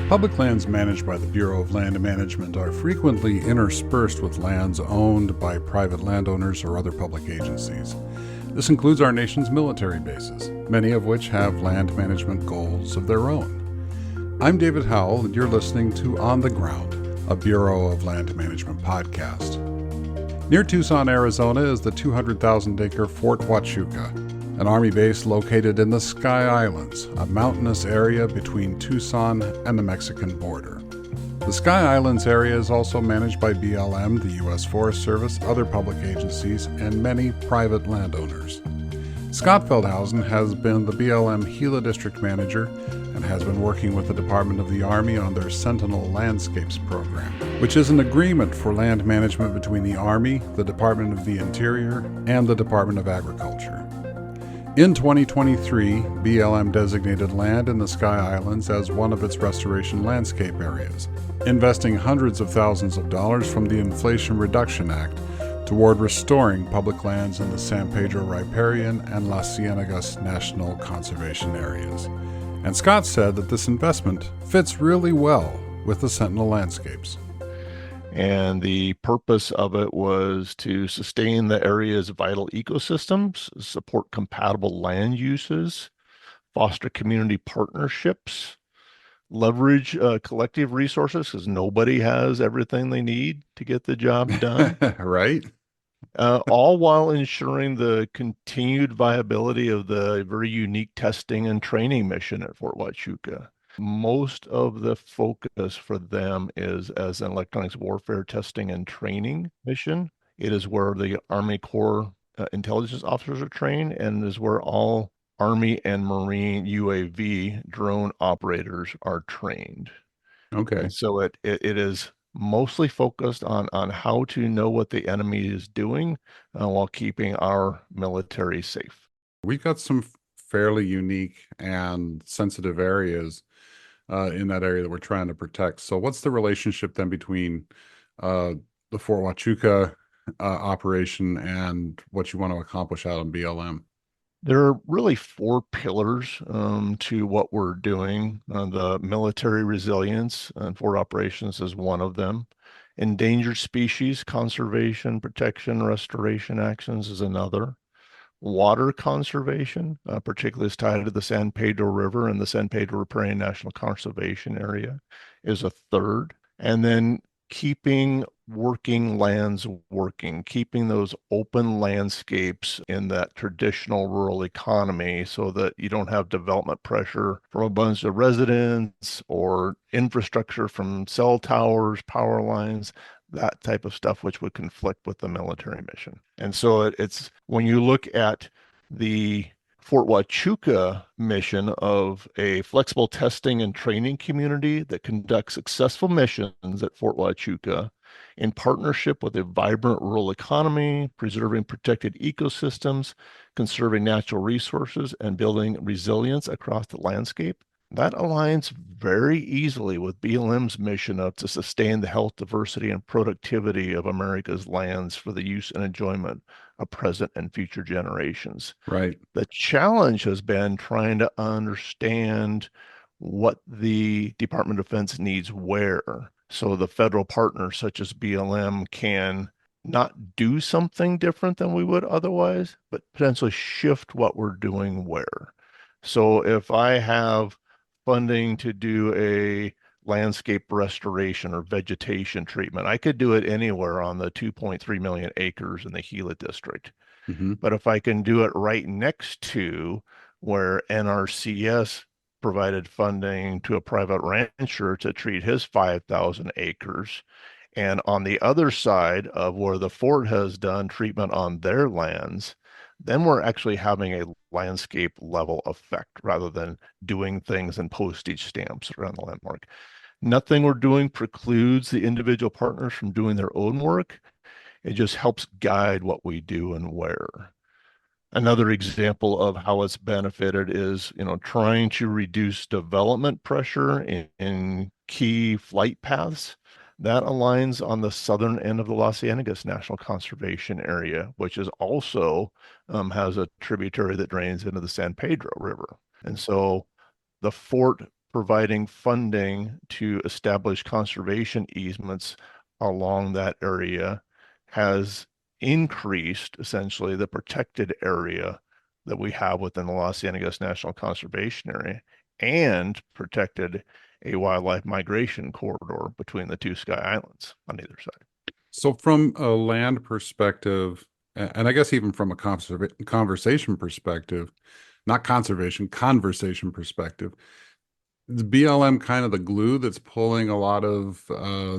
Public lands managed by the Bureau of Land Management are frequently interspersed with lands owned by private landowners or other public agencies. This includes our nation's military bases, many of which have land management goals of their own. I'm David Howell, and you're listening to On the Ground, a Bureau of Land Management podcast. Near Tucson, Arizona is the 200,000-acre Fort Huachuca, an Army base located in the Sky Islands, a mountainous area between Tucson and the Mexican border. The Sky Islands area is also managed by BLM, the U.S. Forest Service, other public agencies, and many private landowners. Scott Feldhausen has been the BLM Gila district manager and has been working with the Department of the Army on their Sentinel Landscapes program, which is an agreement for land management between the Army, the Department of the Interior, and the Department of Agriculture. In 2023, BLM designated land in the Sky Islands as one of its restoration landscape areas, investing hundreds of thousands of dollars from the Inflation Reduction Act toward restoring public lands in the San Pedro Riparian and Las Ciénegas National Conservation Areas. And Scott said that this investment fits really well with the Sentinel Landscapes. And the purpose of it was to sustain the area's vital ecosystems, support compatible land uses, foster community partnerships, leverage collective resources because nobody has everything they need to get the job done. Right? All while ensuring the continued viability of the very unique testing and training mission at Fort Huachuca. Most of the focus for them is as an electronics warfare testing and training mission. It is where the Army Corps intelligence officers are trained, and is where all Army and Marine UAV drone operators are trained. Okay. And so it is mostly focused on how to know what the enemy is doing while keeping our military safe. We've got some fairly unique and sensitive areas in that area that we're trying to protect. So what's the relationship then between the Fort Huachuca operation and what you want to accomplish out in BLM? There are really four pillars to what we're doing. The military resilience and forward operations is one of them. Endangered species conservation, protection, restoration actions is another. Water conservation, particularly is tied to the San Pedro River and the San Pedro Riparian National Conservation Area, is a third. And then keeping working lands working, keeping those open landscapes in that traditional rural economy so that you don't have development pressure from a bunch of residents or infrastructure from cell towers, power lines, that type of stuff, which would conflict with the military mission. And so it's when you look at the Fort Huachuca mission of a flexible testing and training community that conducts successful missions at Fort Huachuca in partnership with a vibrant rural economy, preserving protected ecosystems, conserving natural resources, and building resilience across the landscape. That aligns very easily with BLM's mission to sustain the health, diversity, and productivity of America's lands for the use and enjoyment of present and future generations. Right. The challenge has been trying to understand what the Department of Defense needs where, so the federal partners such as BLM can not do something different than we would otherwise, but potentially shift what we're doing where. So if I have funding to do a landscape restoration or vegetation treatment, I could do it anywhere on the 2.3 million acres in the Gila district. Mm-hmm. But if I can do it right next to where NRCS provided funding to a private rancher to treat his 5,000 acres, and on the other side of where the fort has done treatment on their lands, then we're actually having a landscape level effect rather than doing things in postage stamps around the landmark. Nothing we're doing precludes the individual partners from doing their own work. It just helps guide what we do and where. Another example of how it's benefited is, trying to reduce development pressure in key flight paths. That aligns on the southern end of the Las Ciénegas National Conservation Area, which is also has a tributary that drains into the San Pedro River. And so the fort providing funding to establish conservation easements along that area has increased essentially the protected area that we have within the Los Angeles National Conservation Area and protected a wildlife migration corridor between the two Sky Islands on either side. So from a land perspective, and I guess even from a conversation perspective, not conservation, conversation perspective, is BLM kind of the glue that's pulling a lot of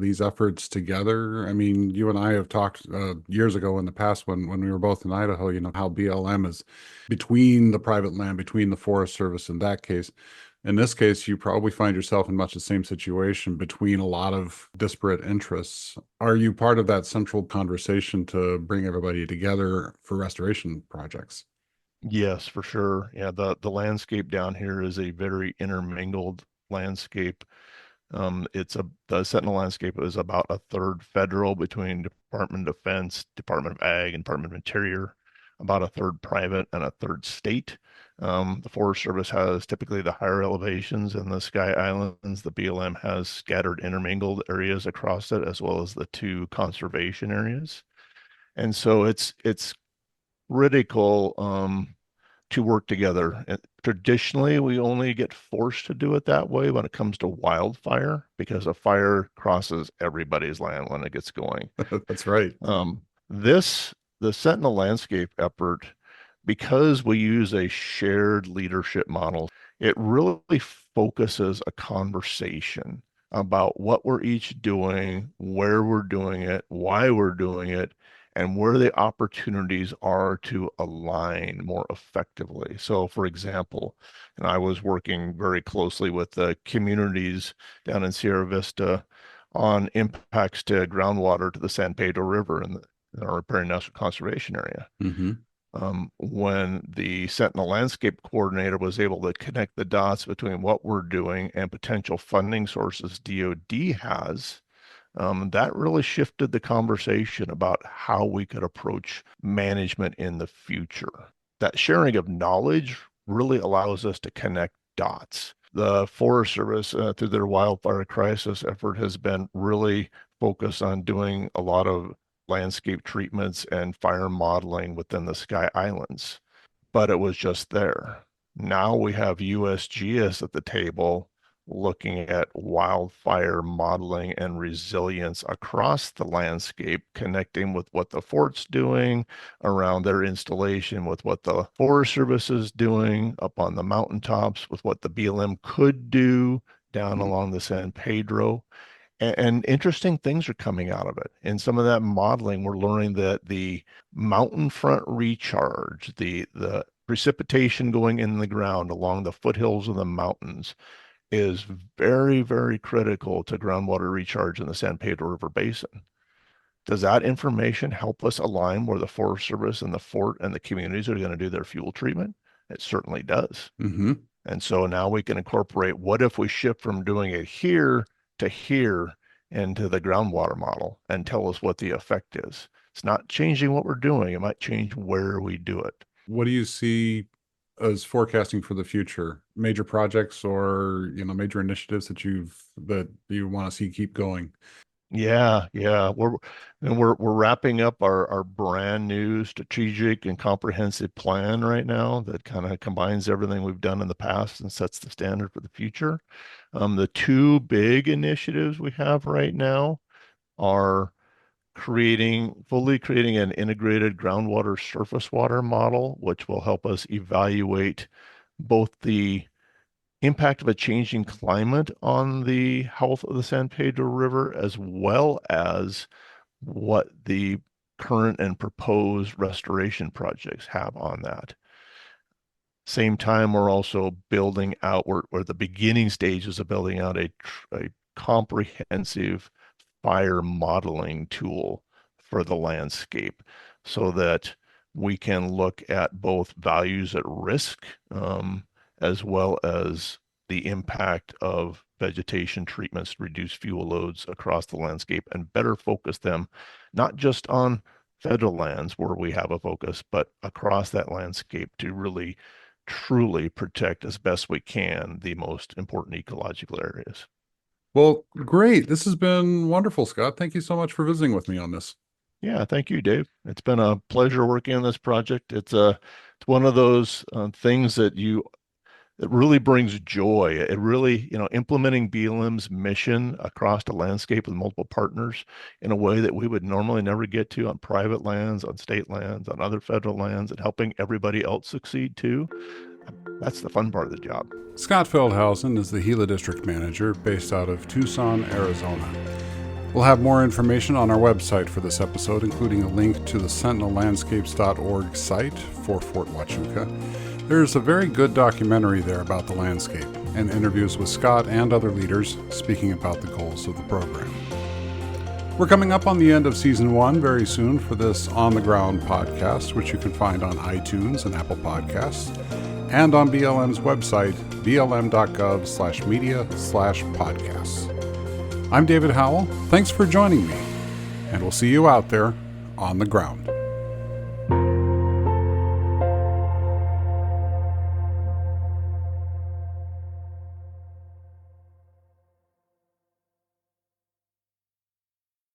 these efforts together? I mean, you and I have talked years ago in the past when we were both in Idaho, how BLM is between the private land, between the Forest Service in that case. In this case, you probably find yourself in much the same situation between a lot of disparate interests. Are you part of that central conversation to bring everybody together for restoration projects? Yes, for sure. Yeah, the landscape down here is a very intermingled landscape. The Sentinel Landscape is about a third federal between Department of Defense, Department of Ag, and Department of Interior, about a third private, and a third state. The Forest Service has typically the higher elevations in the Sky Islands. The BLM has scattered intermingled areas across it, as well as the two conservation areas. And so it's critical to work together. And traditionally, we only get forced to do it that way when it comes to wildfire, because a fire crosses everybody's land when it gets going. That's right. The Sentinel Landscape effort, because we use a shared leadership model, it really focuses a conversation about what we're each doing, where we're doing it, why we're doing it, and where the opportunities are to align more effectively. So, for example, and I was working very closely with the communities down in Sierra Vista on impacts to groundwater to the San Pedro River in our riparian national conservation area. Mm-hmm. When the Sentinel Landscape Coordinator was able to connect the dots between what we're doing and potential funding sources DoD has, that really shifted the conversation about how we could approach management in the future. That sharing of knowledge really allows us to connect dots. The Forest Service, through their wildfire crisis effort, has been really focused on doing a lot of landscape treatments and fire modeling within the Sky Islands, but it was just there. Now we have USGS at the table looking at wildfire modeling and resilience across the landscape, connecting with what the fort's doing around their installation, with what the Forest Service is doing up on the mountaintops, with what the BLM could do down along the San Pedro. And interesting things are coming out of it. In some of that modeling, we're learning that the mountain front recharge, the precipitation going in the ground along the foothills of the mountains, is very, very critical to groundwater recharge in the San Pedro River Basin. Does that information help us align where the Forest Service and the fort and the communities are going to do their fuel treatment? It certainly does. Mm-hmm. And so now we can incorporate, what if we shift from doing it here to here into the groundwater model and tell us what the effect is? It's not changing what we're doing. It might change where we do it. What do you see as forecasting for the future? Major projects or, major initiatives that you want to see keep going? Yeah. We're wrapping up our brand new strategic and comprehensive plan right now that kind of combines everything we've done in the past and sets the standard for the future. The two big initiatives we have right now are fully creating an integrated groundwater surface water model, which will help us evaluate both the impact of a changing climate on the health of the San Pedro River, as well as what the current and proposed restoration projects have on that. Same time, we're also building out, we're the beginning stages of building out a comprehensive fire modeling tool for the landscape, so that we can look at both values at risk, as well as the impact of vegetation treatments to reduce fuel loads across the landscape, and better focus them not just on federal lands where we have a focus, but across that landscape to really truly protect as best we can the most important ecological areas. Well, great. This has been wonderful, Scott. Thank you so much for visiting with me on this. Yeah, thank you, Dave. It's been a pleasure working on this project. It's one of those things that really brings joy. It really, implementing BLM's mission across the landscape with multiple partners in a way that we would normally never get to on private lands, on state lands, on other federal lands, and helping everybody else succeed too. That's the fun part of the job. Scott Feldhausen is the Gila District Manager based out of Tucson, Arizona. We'll have more information on our website for this episode, including a link to the sentinellandscapes.org site for Fort Huachuca. There's a very good documentary there about the landscape and interviews with Scott and other leaders speaking about the goals of the program. We're coming up on the end of Season 1 very soon for this On the Ground podcast, which you can find on iTunes and Apple Podcasts, and on BLM's website, blm.gov/media/podcasts. I'm David Howell. Thanks for joining me, and we'll see you out there on the ground.